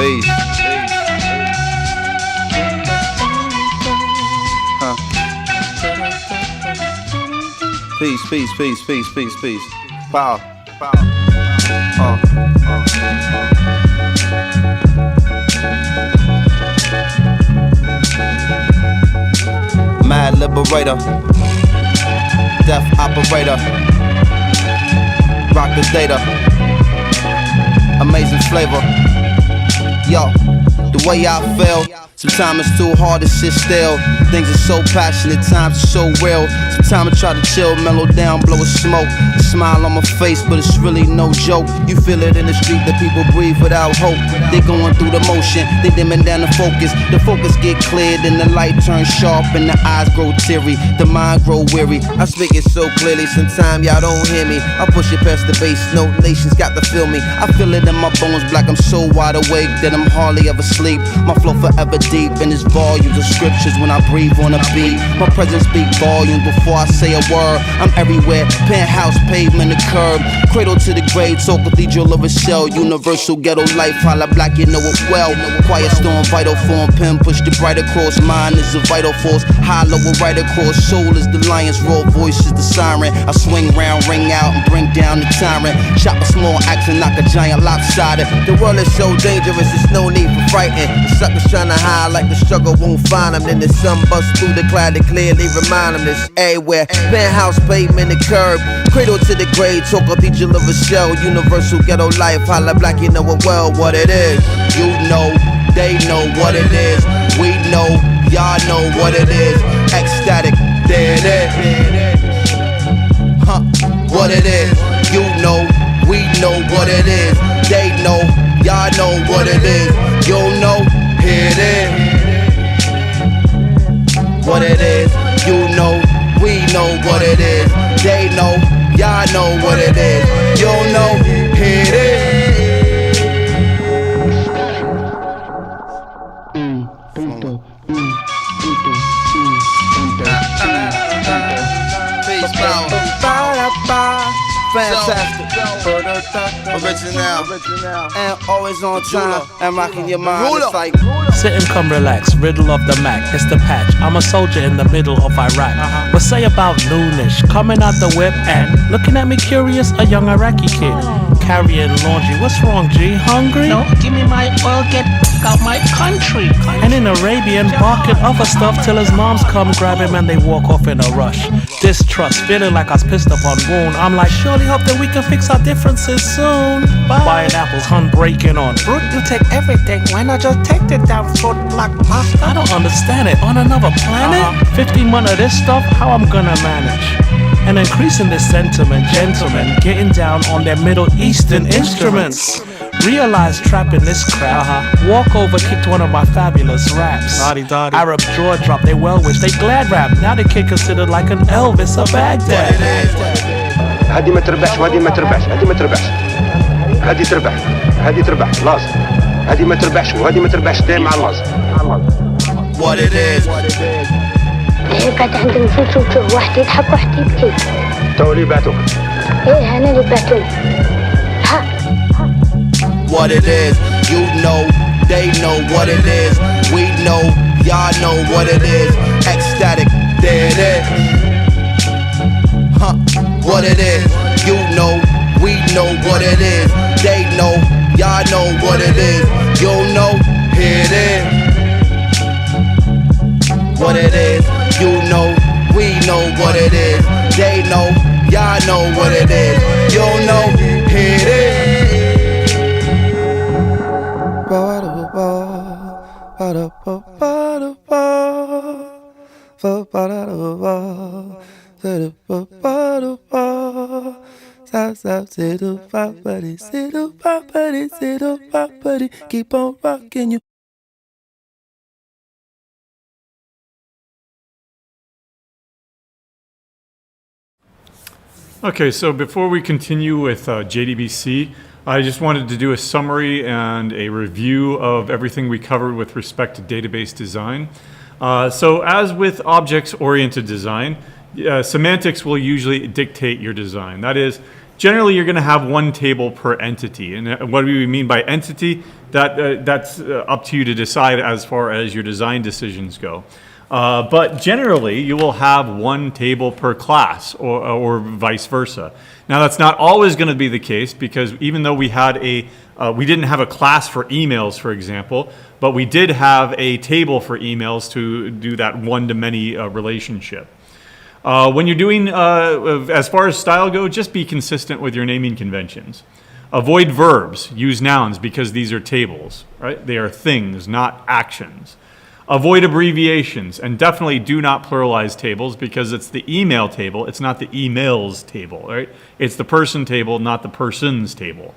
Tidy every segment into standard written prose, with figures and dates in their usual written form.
Peace. Huh. Peace, peace, peace, peace, peace, peace. Power. Mad liberator, death operator, rock the data, amazing flavor. Yo, the way I feel, sometimes it's too hard to sit still. Things are so passionate, times are so real. Sometimes I try to chill, mellow down, blow a smoke. A smile on my face, but it's really no joke. You feel it in the street, the people breathe without hope. They going through the motion, they dimming down the focus. The focus get cleared and the light turns sharp and the eyes grow teary, the mind grow weary. I speak it so clearly, sometimes y'all don't hear me. I push it past the base, no nations got to feel me. I feel it in my bones, black, I'm so wide awake that I'm hardly ever sleep. My flow forever deep in its volumes of scriptures when I breathe on a beat. My presence speak volumes before I say a word. I'm everywhere, penthouse, pavement, the curb, cradle to the grave, so cathedral of a shell. Universal ghetto life, holla black, you know it well. Quiet storm, vital form, pen push the bright across. Mind is a vital force, hollow right across. Soul is the lion's raw, voice is the siren. I swing round, ring out, and bring down the tyrant. Chop a small axe and knock a giant lopsided. The world is so dangerous, there's no need for frightened. The suckers trying to hide like the struggle won't find them. Then the sun busts through the cloud to clearly remind them this everywhere. Penthouse, pavement, the curb, cradle to the grave, talk cathedral of a shell. Universal ghetto life, holla black, you know it well what it is. You know, they know what it is. We know, y'all know what it is. Ecstatic, there it is. Huh, what it is. You know, we know what it is. They know, y'all know what it is. You know, here it is. What it is, you know, we know what it is. They know, y'all know what it is. You know, here it is. Peace, power. Fantastic. Original. And always on time. And rocking your mind. It's like sit and come relax, riddle of the Mac, it's the patch. I'm a soldier in the middle of Iraq. What say about noonish, coming out the whip and looking at me curious, a young Iraqi kid carrying laundry. What's wrong, G? Hungry? No, give me my oil, get out my country. And in Arabian, barking other stuff till his moms come grab him and they walk off in a rush. Distrust, feeling like I was pissed up on wound. I'm like, surely hope that we can fix our differences soon. Buying apples, hun breaking on Fruit, you take everything, why not just take it down for black pasta? I don't understand it. On another planet? 15 months of this stuff, how I'm gonna manage? And increasing this sentiment, gentlemen getting down on their Middle Eastern instruments. Realized trapping this crap. Walk over, kicked one of my fabulous raps. Arab jaw drop, they well wish, they glad rap. Now the kid considered like an Elvis of Baghdad. هذه ما تربحش وهذه ما تربحش، هذه ما تربحش، هذه تربح، هذه تربح، لازم، هذه ما تربحش وهذه ما تربحش، دايم على لازم. What it is. قاعد عندنا شوف واحد يضحك واحد يبكي. تو اللي بعتوك. إيه أنا اللي بعتوني. ها. What it is, you know, they know what it is. We know, y'all know what it is. Ecstatic, there it is. Huh, what it is, you know, we know what it is. They know, y'all know what it is. You know, here it is. What it is, you know, we know what it is. They know, y'all know what it is. You know, here it is. Keep on rocking you. Okay, so before we continue with JDBC, I just wanted to do a summary and a review of everything we covered with respect to database design. So as with objects-oriented design, semantics will usually dictate your design. That is, generally you're going to have one table per entity. And what do we mean by entity? That's up to you to decide as far as your design decisions go. But generally, you will have one table per class or vice versa. Now, that's not always going to be the case because even though we didn't have a class for emails, for example, but we did have a table for emails to do that one-to-many relationship. When you're doing, as far as style go, just be consistent with your naming conventions. Avoid verbs, use nouns because these are tables, right? They are things, not actions. Avoid abbreviations, and definitely do not pluralize tables because it's the email table, it's not the emails table, right? It's the person table, not the persons table.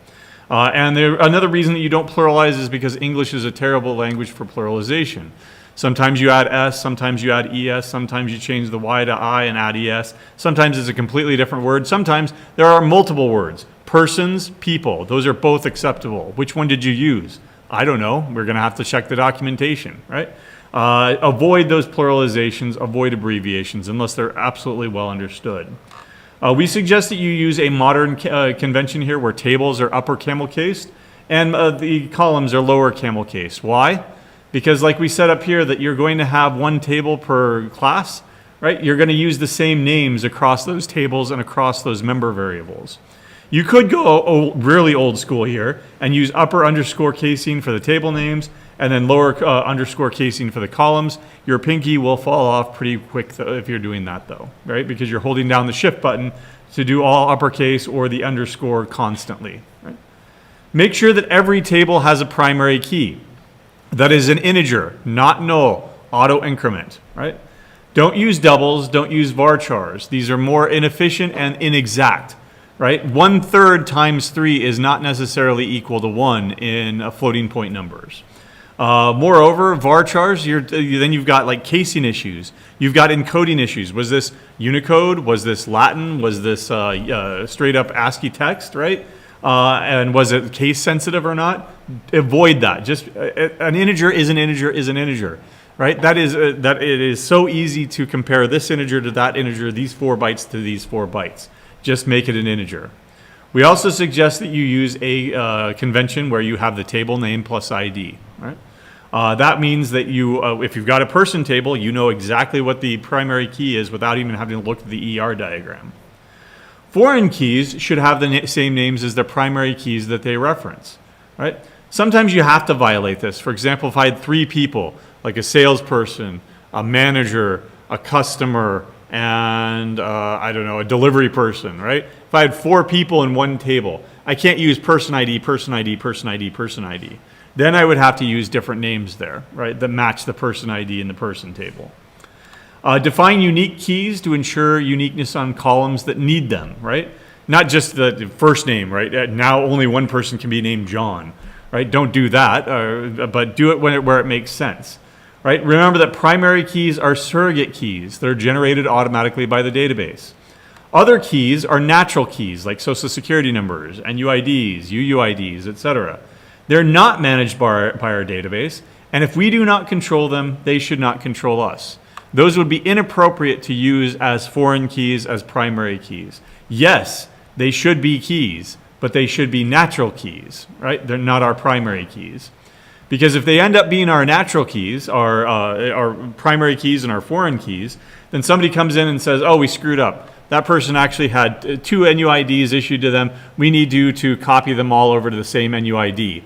Another reason that you don't pluralize is because English is a terrible language for pluralization. Sometimes you add S, sometimes you add ES, sometimes you change the Y to I and add ES. Sometimes it's a completely different word. Sometimes there are multiple words. Persons, people, those are both acceptable. Which one did you use? I don't know. We're going to have to check the documentation, right? Avoid those pluralizations, avoid abbreviations unless they're absolutely well understood. We suggest that you use a modern convention here where tables are upper camel cased and the columns are lower camel cased. Why? Because like we set up here that you're going to have one table per class, right? You're going to use the same names across those tables and across those member variables. You could go really old school here and use upper underscore casing for the table names and then lower underscore casing for the columns. Your pinky will fall off pretty quick if you're doing that though, right? Because you're holding down the shift button to do all uppercase or the underscore constantly, right? Make sure that every table has a primary key. That is an integer, not null, auto increment, right? Don't use doubles, don't use varchars. These are more inefficient and inexact, right? 1/3 times 3 is not necessarily equal to 1 in floating point numbers. Moreover, varchars, then you've got like casing issues. You've got encoding issues. Was this Unicode? Was this Latin? Was this straight up ASCII text, right? And was it case sensitive or not? Avoid that. Just an integer is an integer is an integer, right? That it is so easy to compare this integer to that integer, these 4 bytes to these 4 bytes. Just make it an integer. We also suggest that you use a convention where you have the table name plus ID, right? That means that if you've got a person table, you know exactly what the primary key is without even having to look at the ER diagram. Foreign keys should have the same names as the primary keys that they reference, right? Sometimes you have to violate this. For example, if I had 3 people, like a salesperson, a manager, a customer, and I don't know, a delivery person, right? If I had 4 people in one table, I can't use person ID, person ID, person ID, person ID. Then I would have to use different names there, right, that match the person ID in the person table. Define unique keys to ensure uniqueness on columns that need them, right? Not just the first name, right? Now only one person can be named John, right? Don't do that, but do it where it makes sense, right? Remember that primary keys are surrogate keys that are generated automatically by the database. Other keys are natural keys like social security numbers, NUIDs, UUIDs, etc. They're not managed by our database, and if we do not control them, they should not control us. Those would be inappropriate to use as foreign keys, as primary keys. Yes, they should be keys, but they should be natural keys, right? They're not our primary keys. Because if they end up being our natural keys, our primary keys and our foreign keys, then somebody comes in and says, oh, we screwed up. That person actually had 2 NUIDs issued to them. We need you to copy them all over to the same NUID.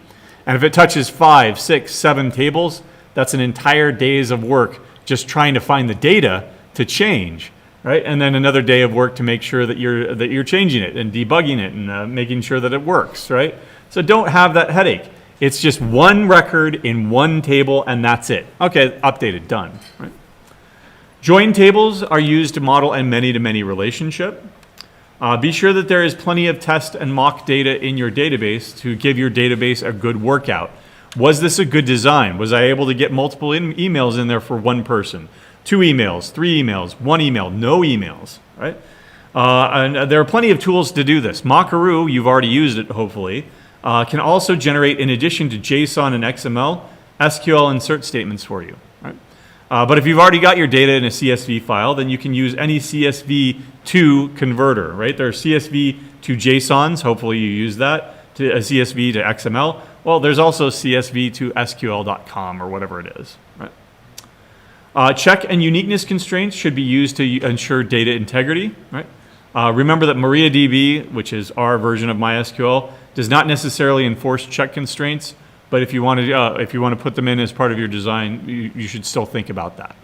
And if it touches 5, 6, 7 tables, that's an entire day's of work just trying to find the data to change, right? And then another day of work to make sure that you're changing it and debugging it and making sure that it works, right? So don't have that headache. It's just one record in one table and that's it. Okay, updated, done, right? Join tables are used to model a many-to-many relationship. Be sure that there is plenty of test and mock data in your database to give your database a good workout. Was this a good design? Was I able to get multiple emails in there for one person? 2 emails, 3 emails, 1 email, no emails, right? And there are plenty of tools to do this. Mockaroo, you've already used it, hopefully, can also generate, in addition to JSON and XML, SQL insert statements for you. Right? But if you've already got your data in a CSV file, then you can use any CSV to converter, right? There are CSV to JSONs. Hopefully you use that. To a CSV to XML. Well, there's also CSV to SQL.com or whatever it is, right? Check and uniqueness constraints should be used to ensure data integrity, right? Remember that MariaDB, which is our version of MySQL, does not necessarily enforce check constraints, but if you want to put them in as part of your design, you should still think about that.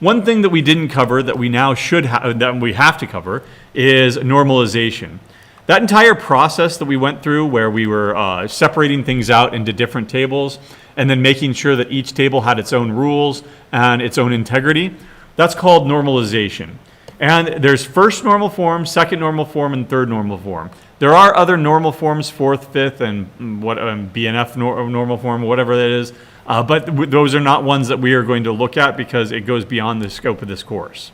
One thing that we didn't cover that we now that we have to cover is normalization. That entire process that we went through where we were separating things out into different tables and then making sure that each table had its own rules and its own integrity, that's called normalization. And there's first normal form, second normal form, and third normal form. There are other normal forms, fourth, fifth, and BNF normal form, whatever that is, but those are not ones that we are going to look at because it goes beyond the scope of this course.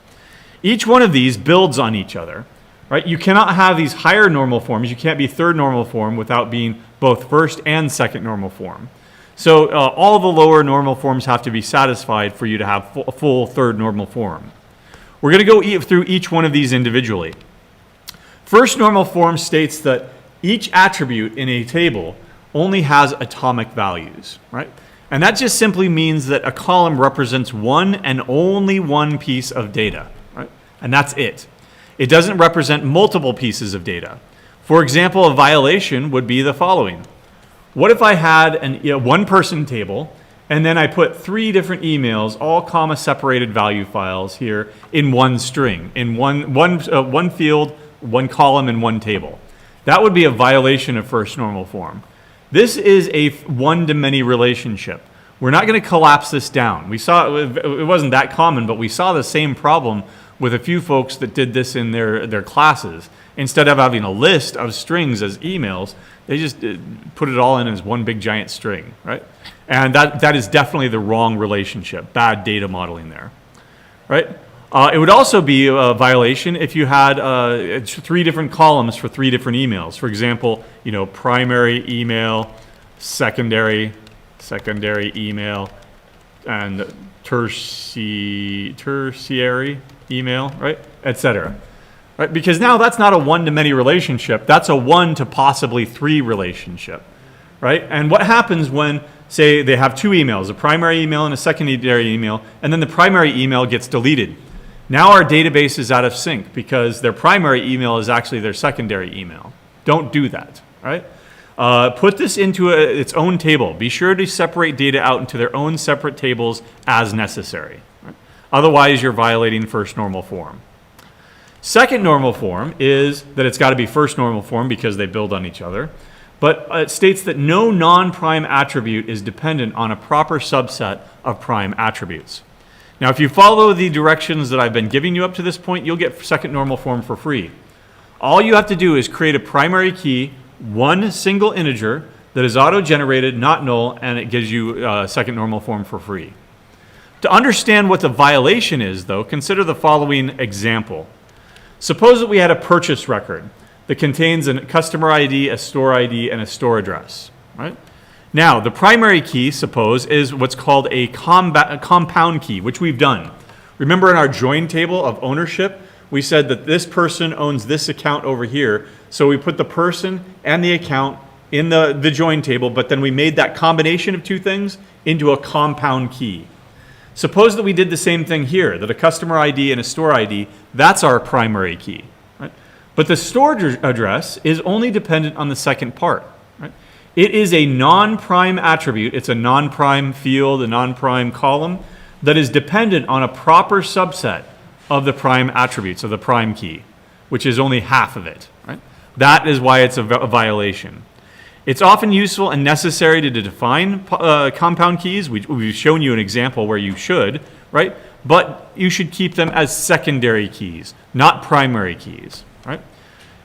Each one of these builds on each other, right? You cannot have these higher normal forms. You can't be third normal form without being both first and second normal form. So all the lower normal forms have to be satisfied for you to have a full third normal form. We're going to go through each one of these individually. First normal form states that each attribute in a table only has atomic values, right? And that just simply means that a column represents one and only one piece of data, right? And that's it. It doesn't represent multiple pieces of data. For example, a violation would be the following. What if I had an one person table and then I put 3 different emails, all comma separated value files here in one string, in one field, one column, and one table? That would be a violation of first normal form. This is a one-to-many relationship. We're not going to collapse this down. We saw it wasn't that common, but we saw the same problem with a few folks that did this in their classes. Instead of having a list of strings as emails, they just put it all in as one big giant string, right? And that is definitely the wrong relationship, bad data modeling there, right? It would also be a violation if you had 3 different columns for 3 different emails. For example, primary email, secondary email, and tertiary email, right, etc. Right? Because now that's not a one-to-many relationship. That's a 1 to possibly 3 relationship, right? And what happens when, say, they have 2 emails, a primary email and a secondary email, and then the primary email gets deleted? Now our database is out of sync because their primary email is actually their secondary email. Don't do that, right? Put this into its own table. Be sure to separate data out into their own separate tables as necessary. Right? Otherwise, you're violating first normal form. Second normal form is that it's got to be first normal form because they build on each other. But it states that no non-prime attribute is dependent on a proper subset of prime attributes. Now, if you follow the directions that I've been giving you up to this point, you'll get second normal form for free. All you have to do is create a primary key, one single integer that is auto-generated, not null, and it gives you second normal form for free. To understand what the violation is, though, consider the following example. Suppose that we had a purchase record that contains a customer ID, a store ID, and a store address, right? Now, the primary key, suppose, is what's called a compound key, which we've done. Remember in our join table of ownership, we said that this person owns this account over here. So we put the person and the account in the join table, but then we made that combination of 2 things into a compound key. Suppose that we did the same thing here, that a customer ID and a store ID, that's our primary key, right? But the store address is only dependent on the second part. It is a non-prime attribute. It's a non-prime field, a non-prime column that is dependent on a proper subset of the prime attributes of the prime key, which is only half of it. Right? That is why it's a violation. It's often useful and necessary to define compound keys. We've shown you an example where you should, right? But you should keep them as secondary keys, not primary keys, right?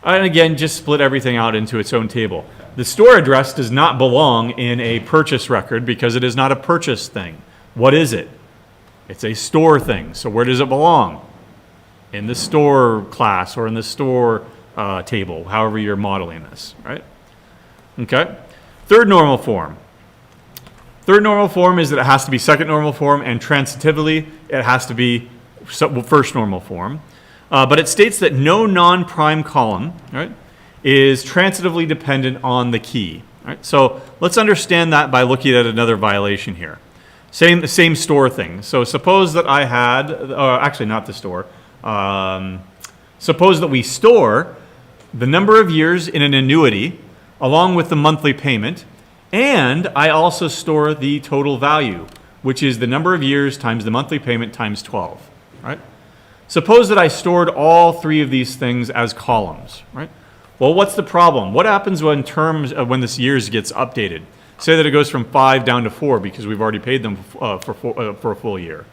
And again, just split everything out into its own table. The store address does not belong in a purchase record because it is not a purchase thing. What is it? It's a store thing. So where does it belong? In the store class or in the store table, however you're modeling this, right? Okay. Third normal form. Third normal form is that it has to be second normal form, and transitively, it has to be first normal form. But it states that no non-prime column, right, is transitively dependent on the key. Right? So let's understand that by looking at another violation here. Same store thing. So suppose that I had, actually not the store, suppose that we store the number of years in an annuity along with the monthly payment, and I also store the total value, which is the number of years times the monthly payment times 12, right? Suppose that I stored all three of these things as columns, right? Well, what's the problem? What happens when when this years gets updated? Say that it goes from 5 down to 4 because we've already paid them for a full year.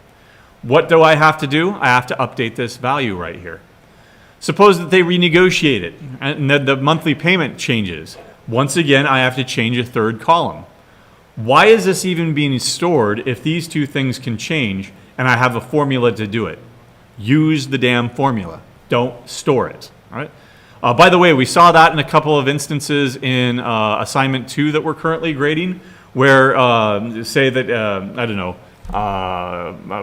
What do I have to do? I have to update this value right here. Suppose that they renegotiate it and the monthly payment changes. Once again, I have to change a third column. Why is this even being stored if these two things can change and I have a formula to do it? Use the damn formula. Don't store it, all right? By the way, we saw that in a couple of instances in assignment 2 that we're currently grading, where say that, I don't know,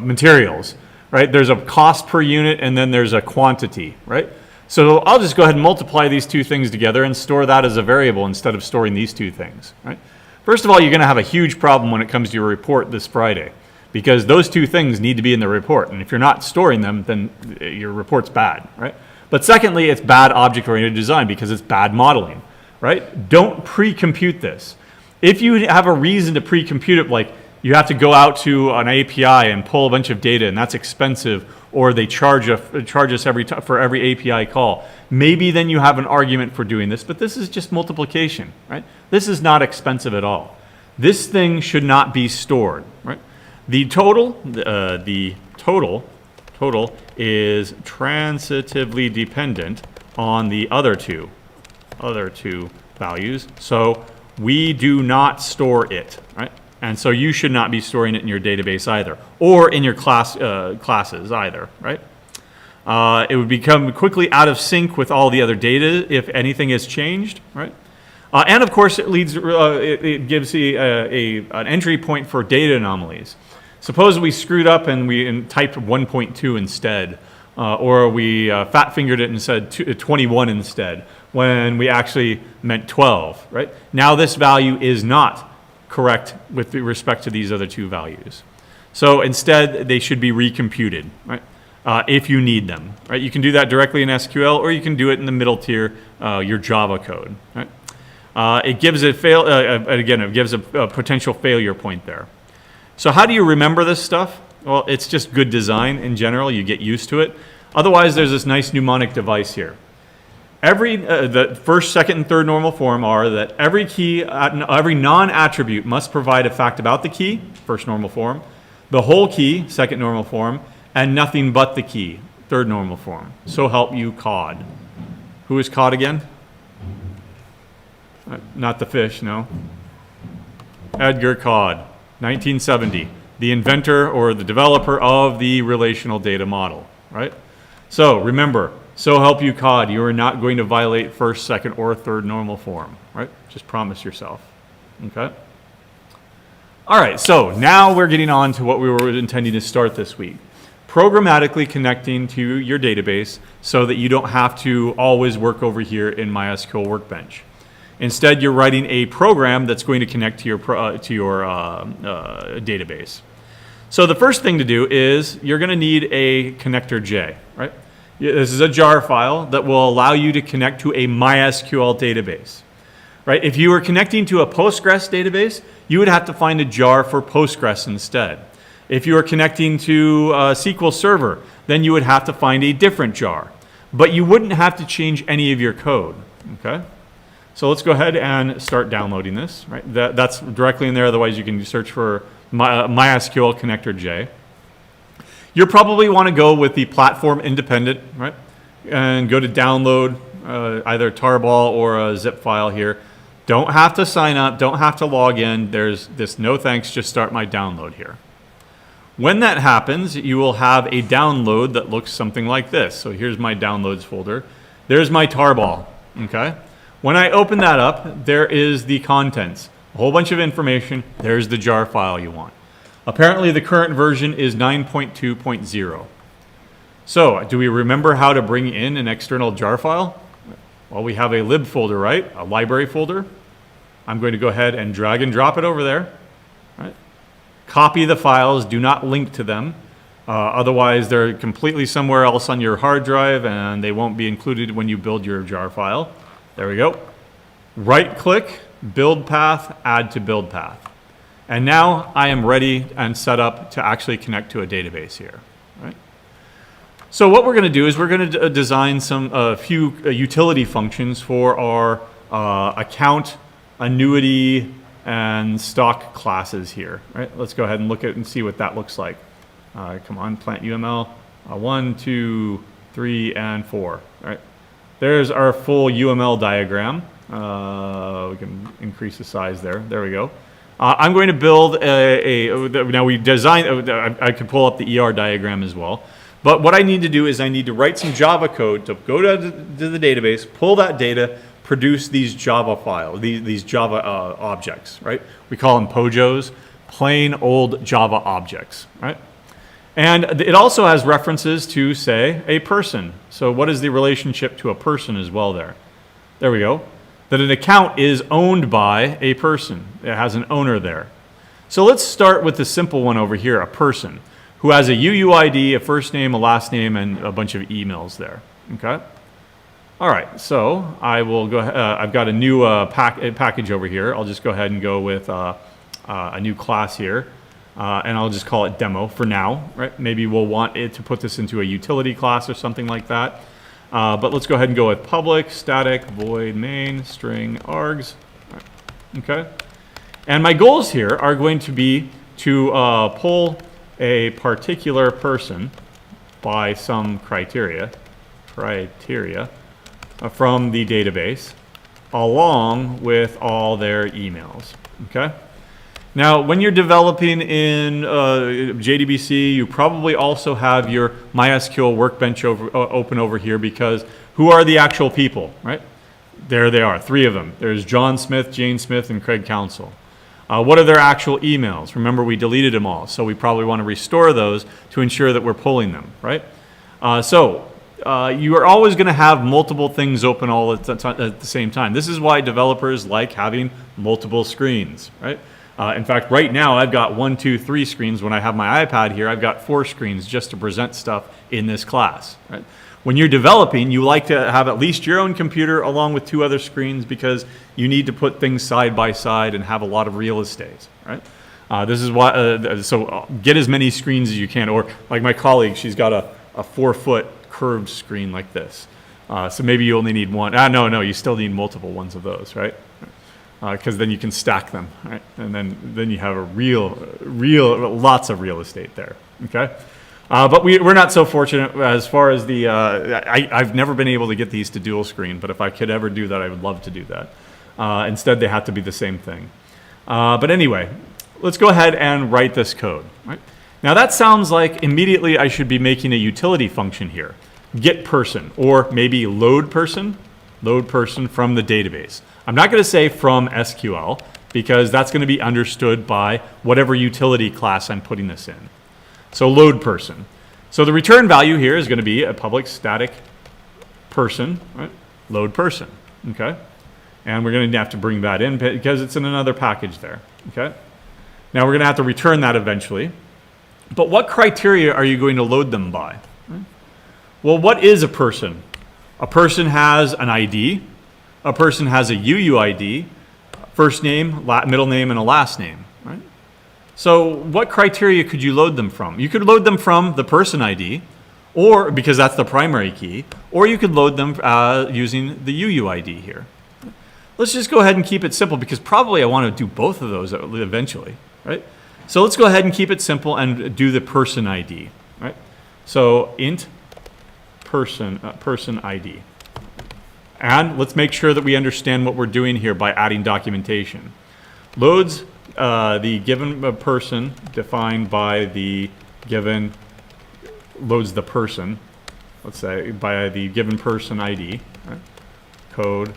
materials, right? There's a cost per unit and then there's a quantity, right? So I'll just go ahead and multiply these two things together and store that as a variable instead of storing these two things, right? First of all, you're going to have a huge problem when it comes to your report this Friday, because those two things need to be in the report. And if you're not storing them, then your report's bad, right? But secondly, it's bad object-oriented design because it's bad modeling, right? Don't pre-compute this. If you have a reason to pre-compute it, like you have to go out to an API and pull a bunch of data, and that's expensive, or they charge us for every API call, maybe then you have an argument for doing this, but this is just multiplication, right? This is not expensive at all. This thing should not be stored, right? The total is transitively dependent on the other two values, so we do not store it, right? And so you should not be storing it in your database either, or in your classes either, right? It would become quickly out of sync with all the other data if anything has changed, right? And of course, it gives an entry point for data anomalies. Suppose we screwed up and we typed 1.2 instead, or we fat-fingered it and said 21 instead, when we actually meant 12, right? Now this value is not correct with respect to these other two values. So instead, they should be recomputed, right? If you need them, right? You can do that directly in SQL, or you can do it in the middle tier, your Java code, right? It gives it gives a potential failure point there. So how do you remember this stuff? Well, it's just good design in general. You get used to it. Otherwise, there's this nice mnemonic device here. The first, second, and third normal form are that every non-attribute must provide a fact about the key, first normal form, the whole key, second normal form, and nothing but the key, third normal form. So help you Cod. Who is Cod again? Not the fish, no. Edgar Cod. 1970, the inventor or the developer of the relational data model, right? So remember, so help you Cod, you are not going to violate first, second, or third normal form, right? Just promise yourself, okay? All right, so now we're getting on to what we were intending to start this week. Programmatically connecting to your database so that you don't have to always work over here in MySQL Workbench. Instead, you're writing a program that's going to connect to your database. So the first thing to do is you're going to need a connector J, right? This is a jar file that will allow you to connect to a MySQL database, right? If you were connecting to a Postgres database, you would have to find a jar for Postgres instead. If you were connecting to a SQL Server, then you would have to find a different jar. But you wouldn't have to change any of your code, okay? So let's go ahead and start downloading this, right? That's directly in there, otherwise you can search for MySQL connector J. You'll probably want to go with the platform independent, right? And go to download either tarball or a zip file here. Don't have to sign up, don't have to log in. There's this no thanks, just start my download here. When that happens, you will have a download that looks something like this. So here's my downloads folder. There's my tarball, okay? When I open that up, there is the contents. a whole bunch of information. There's the jar file you want. Apparently the current version is 9.2.0. So do we remember how to bring in an external jar file? Well, we have a lib folder, right? A library folder. I'm going to go ahead and drag and drop it over there. Right? Copy the files, do not link to them. Otherwise, they're completely somewhere else on your hard drive and they won't be included when you build your jar file. There we go. Right click, build path, add to build path. And now I am ready and set up to actually connect to a database here. Right? So what we're going to do is we're going to design a few utility functions for our account, annuity, and stock classes here. Right? Let's go ahead and look at and see what that looks like. Come on, plant UML. 1, 2, 3, and 4. Right? There's our full UML diagram. We can increase the size there. There we go. I'm going to build now we design, I could pull up the ER diagram as well. But what I need to do is I need to write some Java code to go to the database, pull that data, produce these Java files, these Java objects, right? We call them POJOs, plain old Java objects, right? And it also has references to, say, a person. So what is the relationship to a person as well there? There we go. That an account is owned by a person. It has an owner there. So let's start with the simple one over here, a person, who has a UUID, a first name, a last name, and a bunch of emails there. Okay? All right, so I will go ahead. I've got a new package over here. I'll just go ahead and go with a new class here. And I'll just call it demo for now, right? Maybe we'll want it to put this into a utility class or something like that. But let's go ahead and go with public, static, void, main, string, args. Right. Okay. And my goals here are going to be to pull a particular person by some criteria from the database along with all their emails. Okay. Now, when you're developing in Jdbc, you probably also have your MySQL workbench open over here because who are the actual people, right? There they are, 3 of them. There's John Smith, Jane Smith, and Craig Council. What are their actual emails? Remember, we deleted them all, so we probably want to restore those to ensure that we're pulling them, right? You are always going to have multiple things open all at the same time. This is why developers like having multiple screens, right? In fact, right now I've got 1, 2, 3 screens. When I have my iPad here, I've got 4 screens just to present stuff in this class. Right? When you're developing, you like to have at least your own computer along with 2 other screens because you need to put things side by side and have a lot of real estate. Right? This is why. So get as many screens as you can. Or like my colleague, she's got a 4-foot curved screen like this. So maybe you only need one. No, you still need multiple ones of those, right? Because then you can stack them, right? And then you have a lots of real estate there, okay? But we're not so fortunate as far as the, I've never been able to get these to dual screen, but if I could ever do that, I would love to do that. Instead, they have to be the same thing. But anyway, let's go ahead and write this code, right? Now that sounds like immediately I should be making a utility function here. Get person, or maybe load person from the database. I'm not going to say from SQL because that's going to be understood by whatever utility class I'm putting this in. So load person. So the return value here is going to be a public static person, right? Load person, okay? And we're going to have to bring that in because it's in another package there, okay? Now we're going to have to return that eventually. But what criteria are you going to load them by? Well, what is a person? A person has an ID. A person has a UUID, first name, middle name, and a last name, right? So what criteria could you load them from? You could load them from the person ID, or because that's the primary key, or you could load them using the UUID here. Let's just go ahead and keep it simple because probably I want to do both of those eventually, right? So let's go ahead and keep it simple and do the person ID, right? So int person ID. And let's make sure that we understand what we're doing here by adding documentation. Loads the given person defined by the given, loads the person, let's say, by the given person ID, right? Code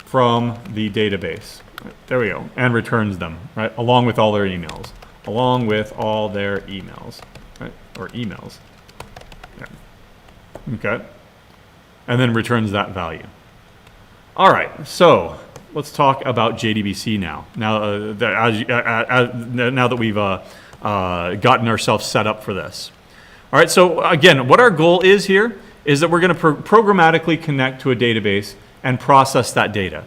from the database. There we go. And returns them, right? Along with all their emails. Along with all their emails, right? Or emails. Yeah. Okay. And then returns that value. All right. So let's talk about JDBC now. Now, now that we've gotten ourselves set up for this. All right. So again, what our goal is here is that we're going to programmatically connect to a database and process that data.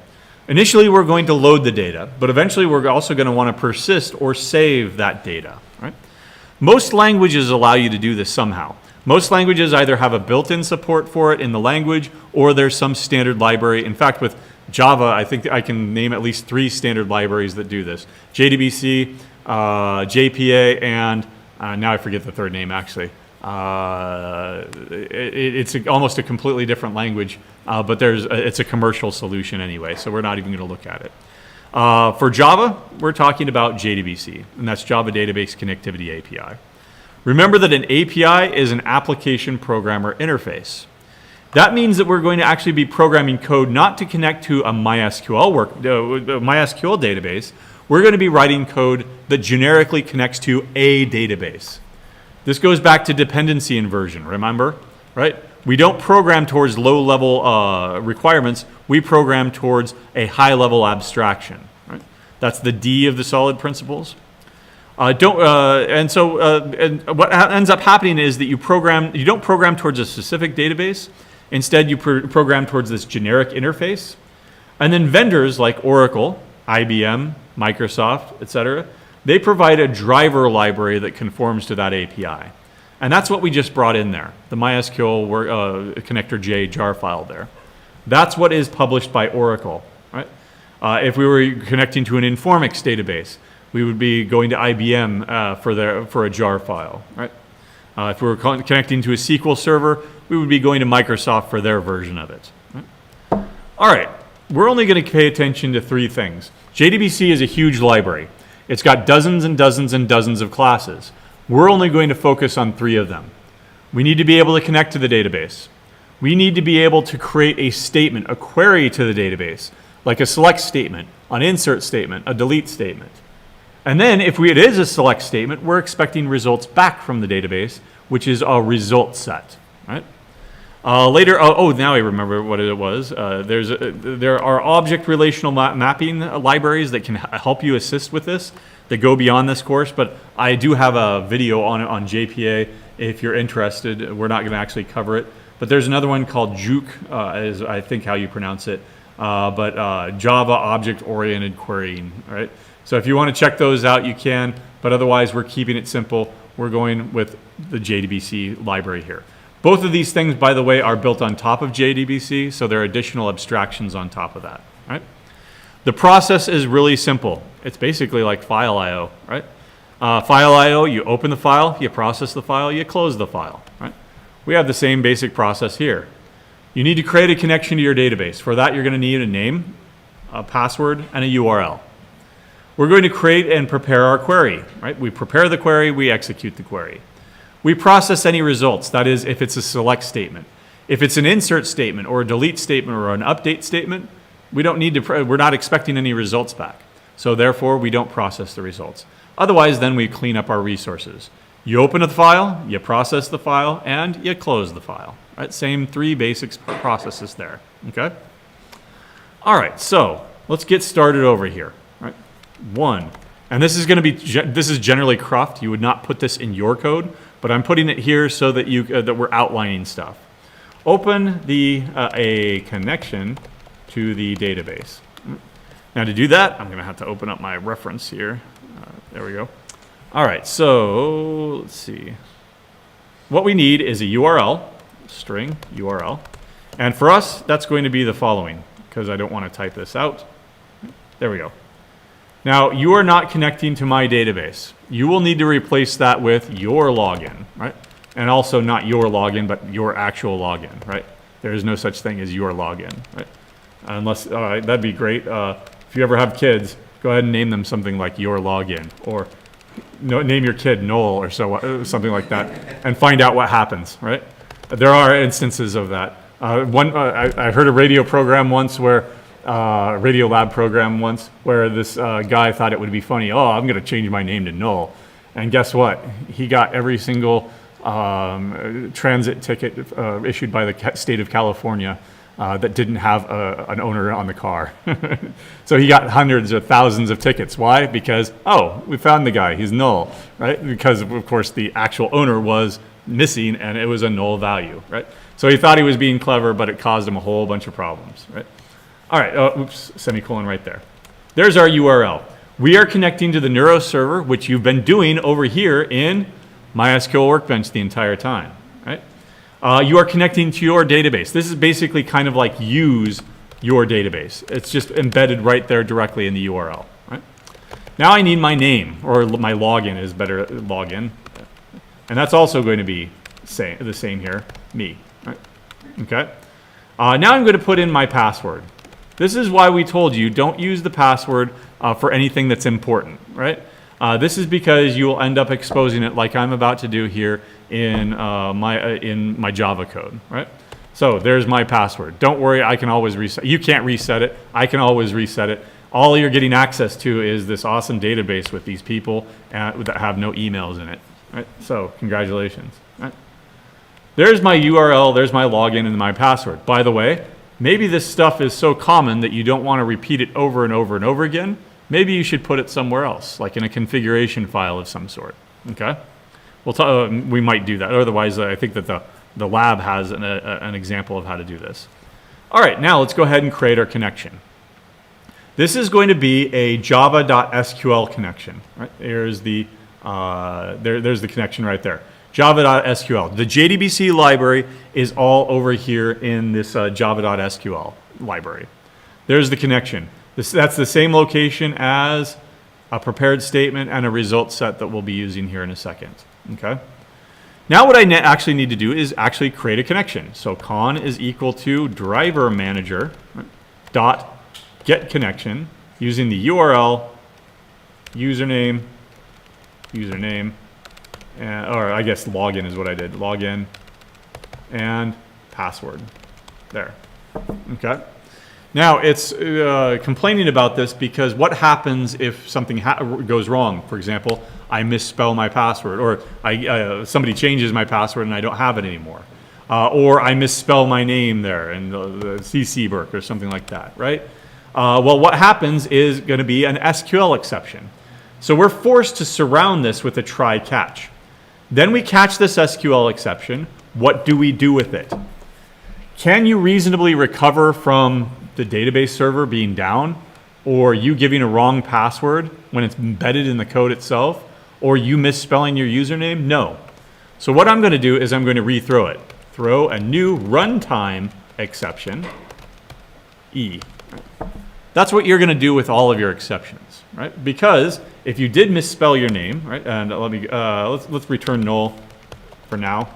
Initially, we're going to load the data, but eventually we're also going to want to persist or save that data, right? Most languages allow you to do this somehow. Most languages either have a built-in support for it in the language, or there's some standard library. In fact, with Java, I think I can name at least 3 standard libraries that do this. JDBC, JPA, and now I forget the third name actually. It's almost a completely different language, but it's a commercial solution anyway, so we're not even going to look at it. For Java, we're talking about JDBC, and that's Java Database Connectivity API. Remember that an API is an application programmer interface. That means that we're going to actually be programming code not to connect to a MySQL database. We're going to be writing code that generically connects to a database. This goes back to dependency inversion, remember? Right? We don't program towards low-level requirements. We program towards a high-level abstraction. Right? That's the D of the solid principles. And what ends up happening is that you don't program towards a specific database. Instead, you program towards this generic interface. And then vendors like Oracle, IBM, Microsoft, etc., they provide a driver library that conforms to that API. And that's what we just brought in there, the MySQL connector J jar file there. That's what is published by Oracle. Right? If we were connecting to an Informix database, we would be going to IBM for a jar file. Right? If we were connecting to a SQL server, we would be going to Microsoft for their version of it. Right? All right, we're only going to pay attention to 3 things. JDBC is a huge library. It's got dozens and dozens and dozens of classes. We're only going to focus on 3 of them. We need to be able to connect to the database. We need to be able to create a statement, a query to the database, like a select statement, an insert statement, a delete statement. And then if it is a select statement, we're expecting results back from the database, which is a result set. Right? Later, now I remember what it was. There are object relational mapping libraries that can help you assist with this, that go beyond this course, but I do have a video on it on JPA if you're interested. We're not going to actually cover it, but there's another one called Juke, is I think how you pronounce it, but Java Object-Oriented Querying, right? So if you want to check those out, you can, but otherwise we're keeping it simple. We're going with the JDBC library here. Both of these things, by the way, are built on top of JDBC, so there are additional abstractions on top of that, right? The process is really simple. It's basically like file I/O, right? File I/O, you open the file, you process the file, you close the file, right? We have the same basic process here. You need to create a connection to your database. For that, you're going to need a name, a password, and a URL. We're going to create and prepare our query, right? We prepare the query, we execute the query. We process any results, that is, if it's a select statement. If it's an insert statement or a delete statement or an update statement, we're not expecting any results back. So therefore, we don't process the results. Otherwise, then we clean up our resources. You open the file, you process the file, and you close the file. Right? Same 3 basic processes there, okay? All right, so let's get started over here, right? 1, and this is generally cruft. You would not put this in your code, but I'm putting it here so that that we're outlining stuff. Open a connection to the database. Now to do that, I'm going to have to open up my reference here. There we go. All right, so let's see. What we need is a URL, string URL, and for us, that's going to be the following, because I don't want to type this out. There we go. Now, you are not connecting to my database. You will need to replace that with your login, right? And also not your login, but your actual login, right? There is no such thing as your login, right? Unless, that'd be great. If you ever have kids, go ahead and name them something like your login, or name your kid Noel or something like that, and find out what happens, right? There are instances of that. I heard a radio program once where Radiolab program once where this guy thought it would be funny. Oh, I'm going to change my name to Null. And guess what? He got every single transit ticket issued by the state of California that didn't have an owner on the car. So he got hundreds or thousands of tickets. Why? Because, oh, we found the guy. He's null, right? Because, of course, the actual owner was missing and it was a null value, right? So he thought he was being clever, but it caused him a whole bunch of problems, right? All right, oops, semicolon right there. There's our URL. We are connecting to the Neuro server, which you've been doing over here in MySQL Workbench the entire time, right? You are connecting to your database. This is basically kind of like use your database. It's just embedded right there directly in the URL, right? Now I need my name, or my login is better, login. And that's also going to be the same here, me, right? Okay. Now I'm going to put in my password. This is why we told you don't use the password for anything that's important, right? This is because you will end up exposing it like I'm about to do here in my Java code, right? So there's my password. Don't worry, I can always reset. You can't reset it. I can always reset it. All you're getting access to is this awesome database with these people that have no emails in it, right? So congratulations, right? There's my URL, there's my login and my password. By the way, maybe this stuff is so common that you don't want to repeat it over and over and over again. Maybe you should put it somewhere else, like in a configuration file of some sort, okay? We might do that. Otherwise, I think that the lab has an example of how to do this. All right, now let's go ahead and create our connection. This is going to be a java.sql connection, right? There's the connection right there. Java.sql. The Jdbc library is all over here in this java.sql library. There's the connection. That's the same location as a prepared statement and a result set that we'll be using here in a second. Okay. Now what I actually need to do is actually create a connection. So con is equal to driver manager dot get connection using the URL, username, or I guess login is what I did. Login and password. There. Okay. Now it's complaining about this because what happens if something goes wrong? For example, I misspell my password, or somebody changes my password and I don't have it anymore, or I misspell my name there and the CC Burke or something like that, right? Well, what happens is going to be an SQL exception. So we're forced to surround this with a try catch. Then we catch this SQL exception. What do we do with it? Can you reasonably recover from the database server being down, or you giving a wrong password when it's embedded in the code itself, or you misspelling your username? No. So what I'm going to do is I'm going to rethrow it. Throw a new runtime exception, E. That's what you're going to do with all of your exceptions, right? Because if you did misspell your name, right, and let's return null for now,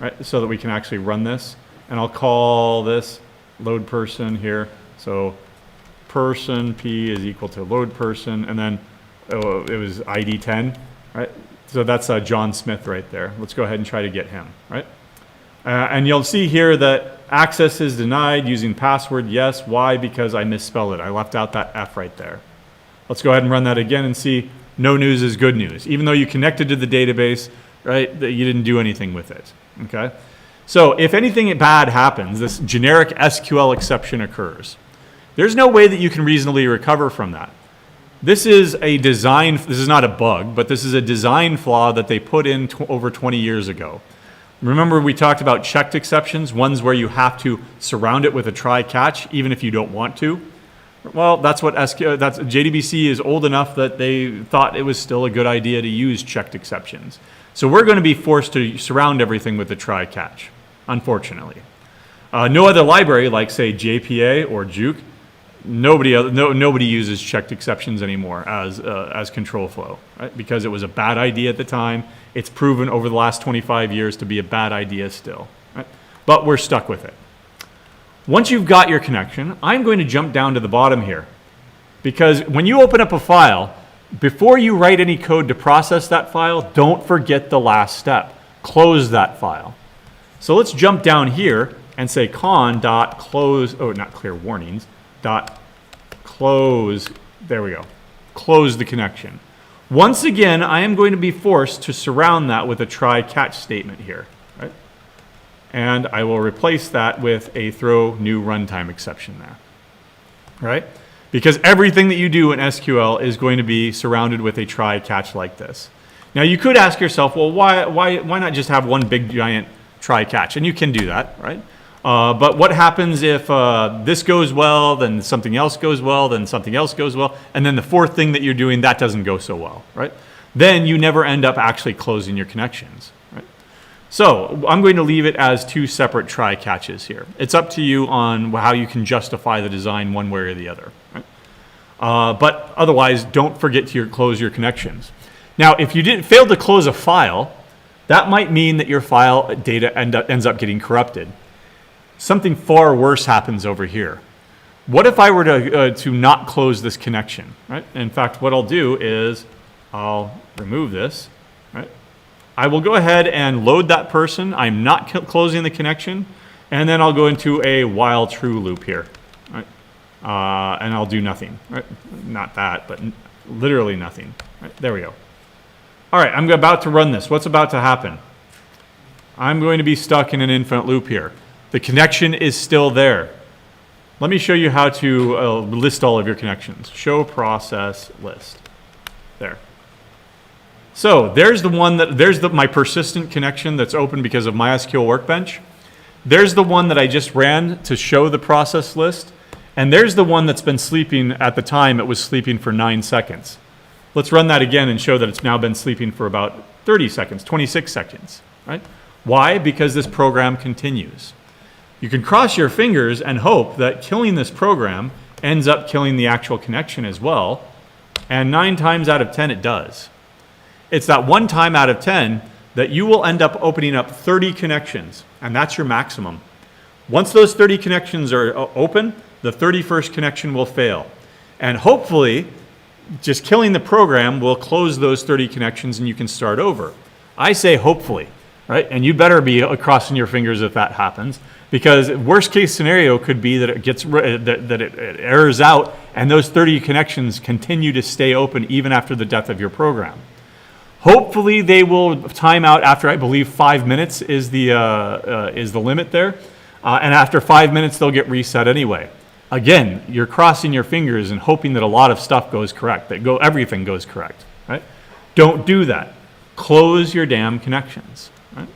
right, so that we can actually run this, and I'll call this load person here. So person P is equal to load person, and then it was ID 10, right? So that's John Smith right there. Let's go ahead and try to get him, right? And you'll see here that access is denied using password yes. Why? Because I misspelled it. I left out that F right there. Let's go ahead and run that again and see no news is good news. Even though you connected to the database, right, you didn't do anything with it, okay? So if anything bad happens, this generic SQL exception occurs. There's no way that you can reasonably recover from that. This is this is not a bug, but this is a design flaw that they put in over 20 years ago. Remember we talked about checked exceptions, ones where you have to surround it with a try catch, even if you don't want to. Well, that's what JDBC is old enough that they thought it was still a good idea to use checked exceptions. So we're going to be forced to surround everything with a try catch, unfortunately. No other library, like say JPA or Juke, nobody uses checked exceptions anymore as control flow, right? Because it was a bad idea at the time. It's proven over the last 25 years to be a bad idea still, right? But we're stuck with it. Once you've got your connection, I'm going to jump down to the bottom here, because when you open up a file, before you write any code to process that file, don't forget the last step. Close that file. So let's jump down here and say con.close, oh, not clear warnings, dot close, there we go, close the connection. Once again, I am going to be forced to surround that with a try-catch statement here, right? And I will replace that with a throw new runtime exception there, right? Because everything that you do in SQL is going to be surrounded with a try-catch like this. Now you could ask yourself, well, why not just have one big giant try-catch? And you can do that, right? But what happens if this goes well, then something else goes well, then something else goes well, and then the fourth thing that you're doing, that doesn't go so well, right? Then you never end up actually closing your connections, right? So I'm going to leave it as two separate try-catches here. It's up to you on how you can justify the design one way or the other, right? But otherwise, don't forget to close your connections. Now, if you fail to close a file, that might mean that your file data ends up getting corrupted. Something far worse happens over here. What if I were to not close this connection, right? In fact, what I'll do is I'll remove this, right? I will go ahead and load that person. I'm not closing the connection. And then I'll go into a while true loop here, right? And I'll do nothing, right? Not that, but literally nothing, right? There we go. All right, I'm about to run this. What's about to happen? I'm going to be stuck in an infinite loop here. The connection is still there. Let me show you how to list all of your connections. Show process list. There. So there's the one my persistent connection that's open because of MySQL Workbench. There's the one that I just ran to show the process list. And there's the one that's been sleeping at the time it was sleeping for 9 seconds. Let's run that again and show that it's now been sleeping for about 30 seconds, 26 seconds, right? Why? Because this program continues. You can cross your fingers and hope that killing this program ends up killing the actual connection as well. And 9 times out of 10, it does. It's that 1 time out of 10 that you will end up opening up 30 connections, and that's your maximum. Once those 30 connections are open, the 31st connection will fail. And hopefully, just killing the program will close those 30 connections and you can start over. I say hopefully, right? And you better be crossing your fingers if that happens, because worst case scenario could be that it errors out and those 30 connections continue to stay open even after the death of your program. Hopefully they will time out after, I believe, 5 minutes is the limit there. And after 5 minutes, they'll get reset anyway. Again, you're crossing your fingers and hoping that a lot of stuff goes correct, everything goes correct, right? Don't do that. Close your damn connections, right?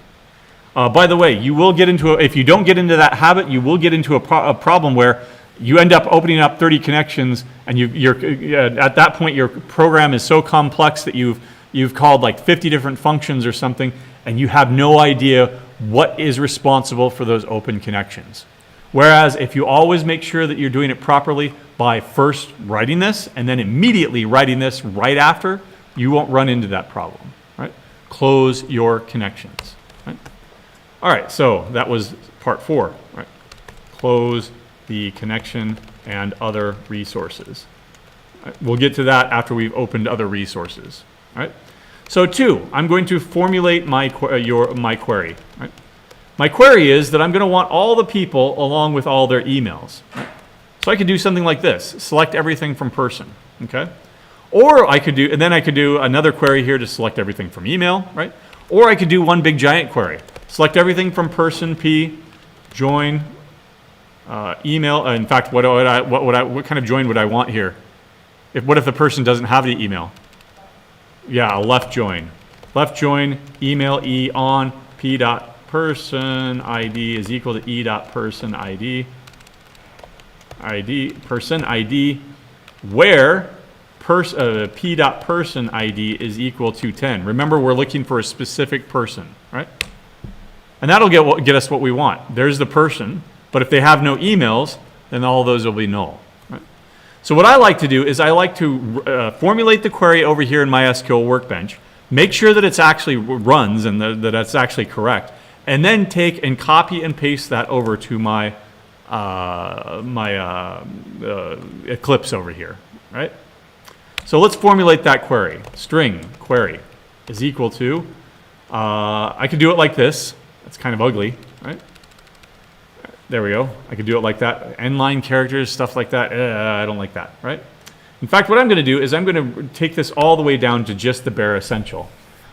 By the way, you will get into if you don't get into that habit, you will get into a problem where you end up opening up 30 connections, and at that point your program is so complex that you've called like 50 different functions or something, and you have no idea what is responsible for those open connections. Whereas if you always make sure that you're doing it properly by first writing this and then immediately writing this right after, you won't run into that problem, right? Close your connections, right? All right, so that was part 4, right? Close the connection and other resources. Right? We'll get to that after we've opened other resources, right? So 2, I'm going to formulate my query, right? My query is that I'm going to want all the people along with all their emails. Right? So I could do something like this: select everything from person. Okay, or I could do another query here to select everything from email. Right? Or I could do one big giant query: select everything from person P, join email. In fact, what kind of join would I want here? What if the person doesn't have the email? Yeah, a left join. Left join email E on P dot person ID is equal to E dot person ID person ID where P dot person ID is equal to 10. Remember, we're looking for a specific person, right? And that'll get us what we want. There's the person, but if they have no emails, then all those will be null. Right? So what I like to do is I like to formulate the query over here in MySQL Workbench, make sure that it's actually runs and that it's actually correct, and then take and copy and paste that over to my Eclipse over here, right? So let's formulate that query. String query is equal to, I could do it like this. It's kind of ugly, right? There we go. I could do it like that. End-line characters, stuff like that. I don't like that, right? In fact, what I'm going to do is I'm going to take this all the way down to just the bare essential.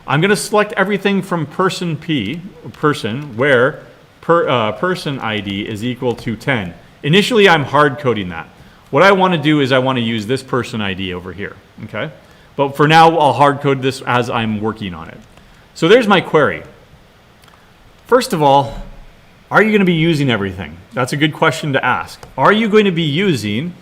I'm going to select everything from person P, person, where person ID is equal to 10. Initially, I'm hard coding that. What I want to do is I want to use this person ID over here, okay? But for now, I'll hard code this as I'm working on it. So there's my query. First of all, are you going to be using everything? That's a good question to ask. Are you going to be using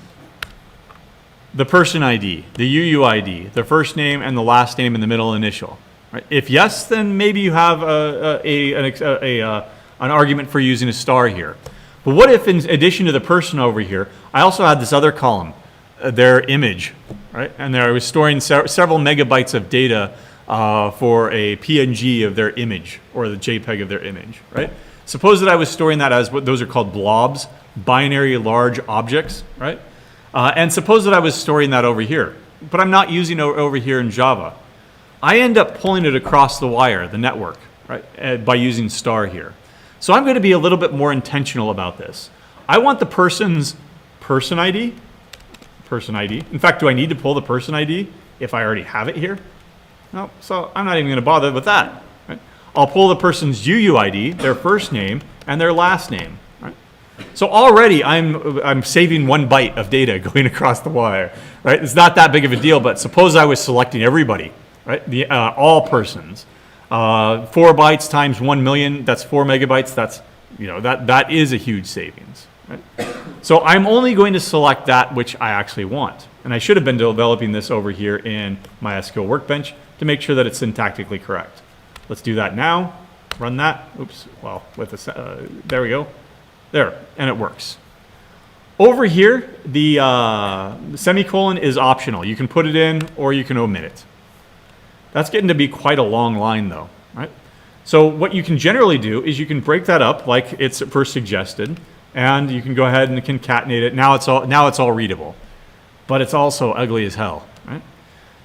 the person ID, the UUID, the first name and the last name and the middle initial? Right? If yes, then maybe you have an argument for using a star here. But what if, in addition to the person over here, I also had this other column, their image, right? And there I was storing several megabytes of data for a PNG of their image or the JPEG of their image, right? Suppose that I was storing that as what those are called blobs, binary large objects, right? And suppose that I was storing that over here, but I'm not using it over here in Java. I end up pulling it across the wire, the network, right, by using star here. So I'm going to be a little bit more intentional about this. I want the person's person ID. In fact, do I need to pull the person ID if I already have it here? No, so I'm not even going to bother with that. Right? I'll pull the person's UUID, their first name, and their last name. Right? So already I'm saving 1 byte of data going across the wire. Right? It's not that big of a deal, but suppose I was selecting everybody, right? All persons. 4 bytes times 1 million, that's 4 megabytes. That's, that is a huge savings. Right? So I'm only going to select that which I actually want. And I should have been developing this over here in my SQL Workbench to make sure that it's syntactically correct. Let's do that now. Run that. Oops. Well, with the there we go. There, and it works. Over here, the semicolon is optional. You can put it in or you can omit it. That's getting to be quite a long line though, right? So what you can generally do is you can break that up like it's first suggested, and you can go ahead and concatenate it. Now it's all readable, but it's also ugly as hell, right?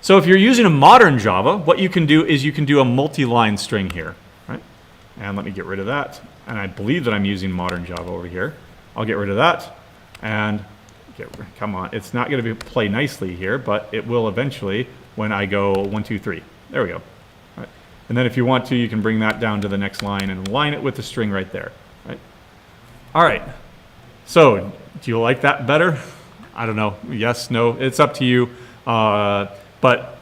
So if you're using a modern Java, what you can do is you can do a multi-line string here, right? And let me get rid of that. And I believe that I'm using modern Java over here. I'll get rid of that, and come on. It's not going to play nicely here, but it will eventually when I go 1, 2, 3. There we go. Right. And then if you want to, you can bring that down to the next line and align it with the string right there. Right. All right. So do you like that better? I don't know. Yes, no. It's up to you. But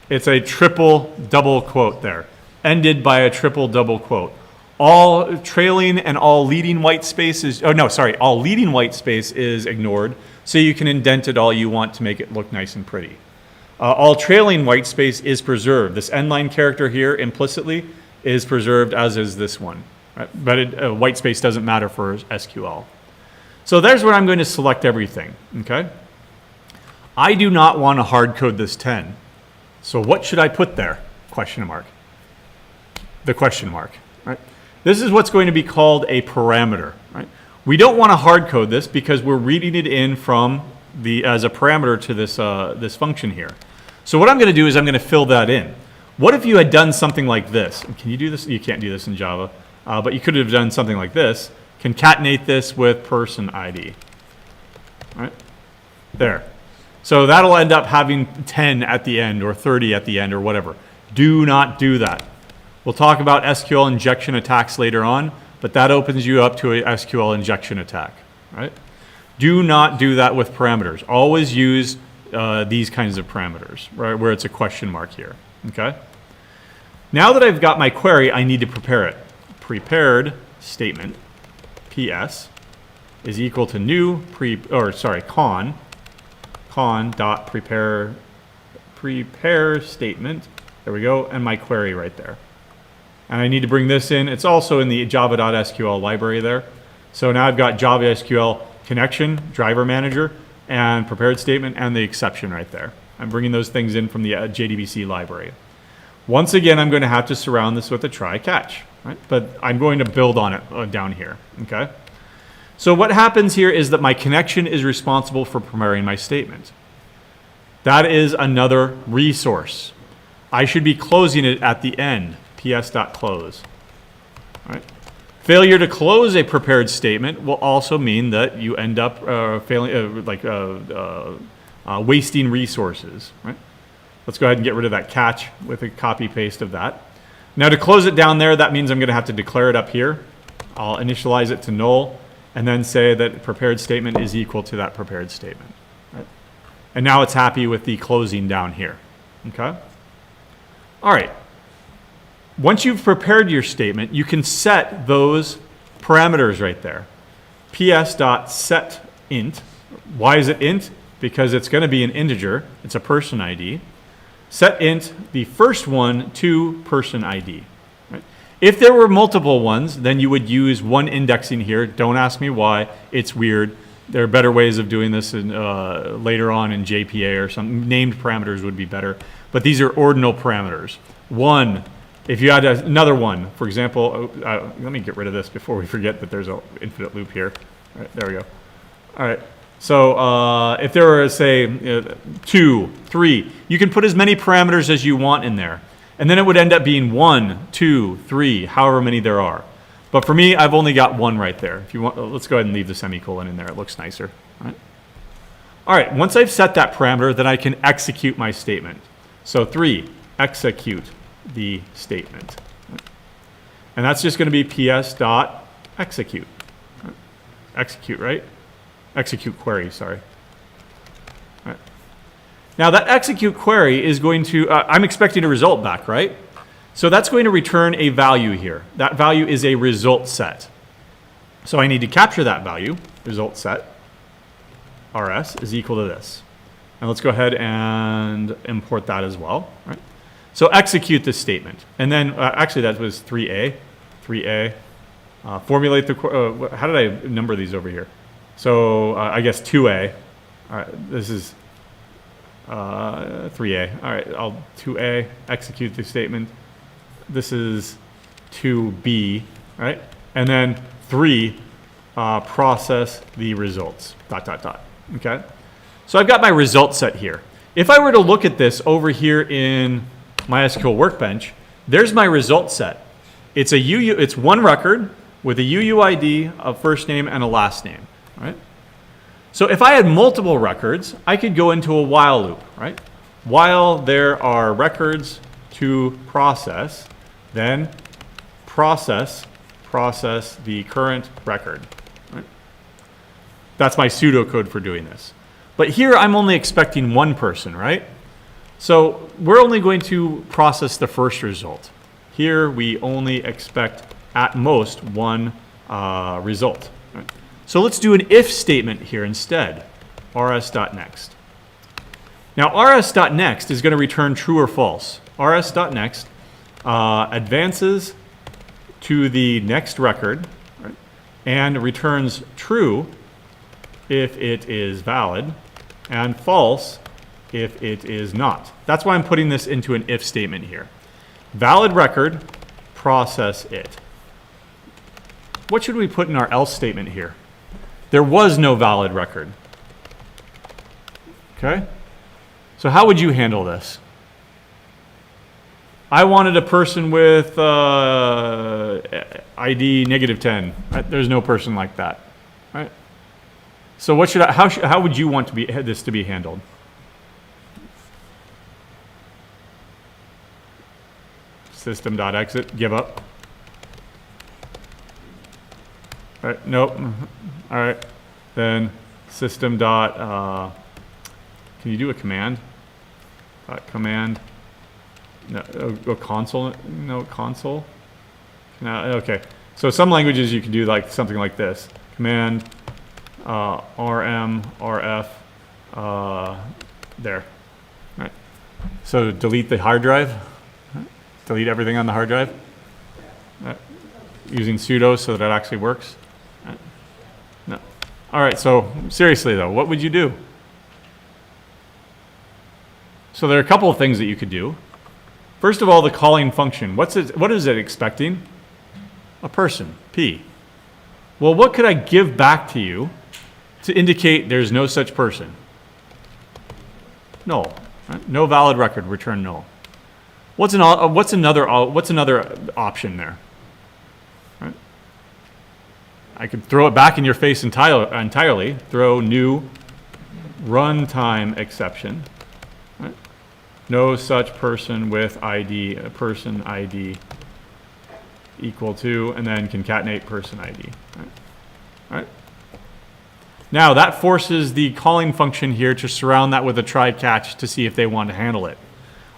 it's a triple double quote there. Ended by a triple double quote. All trailing and all leading white space is, all leading white space is ignored. So you can indent it all you want to make it look nice and pretty. All trailing white space is preserved. This endline character here implicitly is preserved, as is this one. Right? But white space doesn't matter for SQL. So there's where I'm going to select everything. Okay. I do not want to hard code this 10. So what should I put there? Question mark. The question mark. Right? This is what's going to be called a parameter. Right? We don't want to hard code this because we're reading it in from as a parameter to this function here. So what I'm going to do is I'm going to fill that in. What if you had done something like this? Can you do this? You can't do this in Java, but you could have done something like this. Concatenate this with person ID. Right? There. So that'll end up having 10 at the end or 30 at the end or whatever. Do not do that. We'll talk about SQL injection attacks later on, but that opens you up to a SQL injection attack. Right? Do not do that with parameters. Always use these kinds of parameters, right, where it's a question mark here. Okay. Now that I've got my query, I need to prepare it. Prepared statement, PS, is equal to new con dot prepare statement. There we go, and my query right there. And I need to bring this in. It's also in the java.sql library there. So now I've got Java SQL connection, driver manager, and prepared statement, and the exception right there. I'm bringing those things in from the Jdbc library. Once again, I'm going to have to surround this with a try catch, right? But I'm going to build on it down here, okay? So what happens here is that my connection is responsible for preparing my statement. That is another resource. I should be closing it at the end, ps.close. Right? Failure to close a prepared statement will also mean that you end up wasting resources, right? Let's go ahead and get rid of that catch with a copy paste of that. Now to close it down there, that means I'm going to have to declare it up here. I'll initialize it to null and then say that prepared statement is equal to that prepared statement, right? And now it's happy with the closing down here, okay? All right. Once you've prepared your statement, you can set those parameters right there. ps.setInt. Why is it int? Because it's going to be an integer. It's a person ID. Set int the first one to person ID. Right? If there were multiple ones, then you would use one indexing here. Don't ask me why. It's weird. There are better ways of doing this later on in JPA or some named parameters would be better. But these are ordinal parameters. One, if you had another one, for example, let me get rid of this before we forget that there's an infinite loop here. All right, there we go. All right. So if there were, say, 2, 3, you can put as many parameters as you want in there. And then it would end up being 1, 2, 3, however many there are. But for me, I've only got one right there. If you want, let's go ahead and leave the semicolon in there. It looks nicer. All right, once I've set that parameter, then I can execute my statement. So 3, execute the statement. And that's just going to be ps.execute. Execute, right? Execute query, sorry. All right. Now that execute query is going to, I'm expecting a result back, right? So that's going to return a value here. That value is a result set. So I need to capture that value, result set, rs is equal to this. And let's go ahead and import that as well, right? So execute this statement. And then, actually that was 3a, formulate the, how did I number these over here? So I guess 2a, all right, this is 3a. All right, I'll 2a, execute the statement. This is 2b, right? And then 3, process the results, ... okay? So I've got my result set here. If I were to look at this over here in MySQL Workbench, there's my result set. It's it's one record with a UUID, a first name, and a last name, right? So if I had multiple records, I could go into a while loop, right? While there are records to process, then process the current record, right? That's my pseudocode for doing this. But here I'm only expecting one person, right? So we're only going to process the first result. Here we only expect at most one result. Right? So let's do an if statement here instead, rs.next. Now rs.next is going to return true or false. rs.next advances to the next record, right, and returns true if it is valid and false if it is not. That's why I'm putting this into an if statement here. Valid record, process it. What should we put in our else statement here? There was no valid record. Okay? So how would you handle this? I wanted a person with ID -10. Right? There's no person like that. Right? So what should how would you want this to be handled? System.exit, give up. All right, nope. All right, then system dot, can you do a command? Command, no, a console, no, console? No, okay, so some languages you can do like something like this. Command, rm, rf, there. All right, so delete the hard drive. Delete everything on the hard drive. Using sudo so that it actually works. No. All right, so seriously though, what would you do? So there are a couple of things that you could do. First of all, the calling function. What is it expecting? A person, P. Well, what could I give back to you to indicate there's no such person? Null. Right? No valid record, return null. What's another option there? Right? I could throw it back in your face entirely. Throw new runtime exception. Right? No such person with ID, person ID equal to, and then concatenate person ID. Right? Right? Now that forces the calling function here to surround that with a try catch to see if they want to handle it.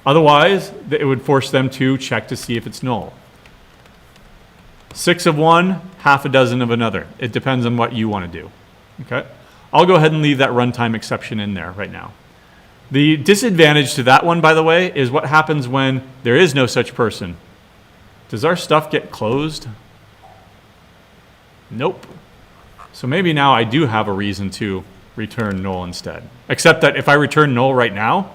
Otherwise, it would force them to check to see if it's null. 6 of one, half a dozen of another. It depends on what you want to do. Okay? I'll go ahead and leave that runtime exception in there right now. The disadvantage to that one, by the way, is what happens when there is no such person. Does our stuff get closed? Nope. So maybe now I do have a reason to return null instead. Except that if I return null right now,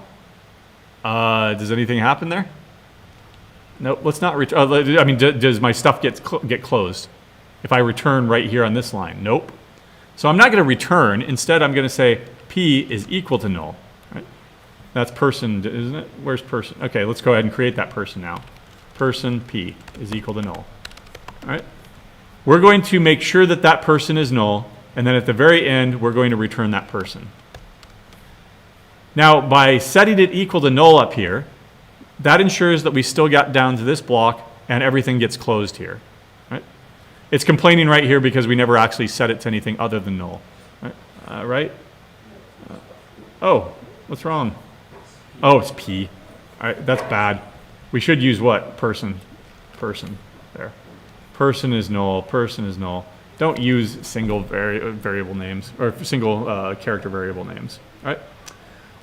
does anything happen there? Nope, let's not return. I mean, does my stuff get closed if I return right here on this line? Nope. So I'm not going to return. Instead, I'm going to say P is equal to null. Right? That's person, isn't it? Where's person? Okay, let's go ahead and create that person now. Person P is equal to null. All right. We're going to make sure that that person is null, and then at the very end, we're going to return that person. Now, by setting it equal to null up here, that ensures that we still got down to this block and everything gets closed here. Right? It's complaining right here because we never actually set it to anything other than null. Right? Oh, what's wrong? Oh, it's P. All right, that's bad. We should use what? Person. Person. There. Person is null. Person is null. Don't use single variable names or single character variable names. All right?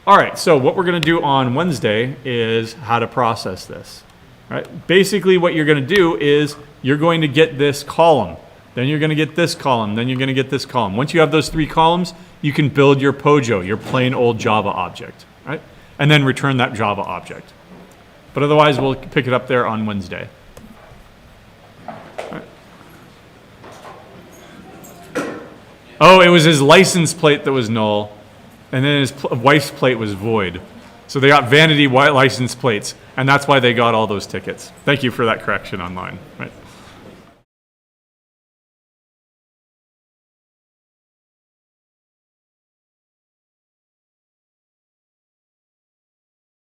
All right, so what we're going to do on Wednesday is how to process this. All right? Basically, what you're going to do is you're going to get this column. Then you're going to get this column. Then you're going to get this column. Once you have those 3 columns, you can build your POJO, your plain old Java object. Right? And then return that Java object. But otherwise, we'll pick it up there on Wednesday. All right. Oh, it was his license plate that was null. And then his wife's plate was void. So they got vanity white license plates, and that's why they got all those tickets. Thank you for that correction online. Right?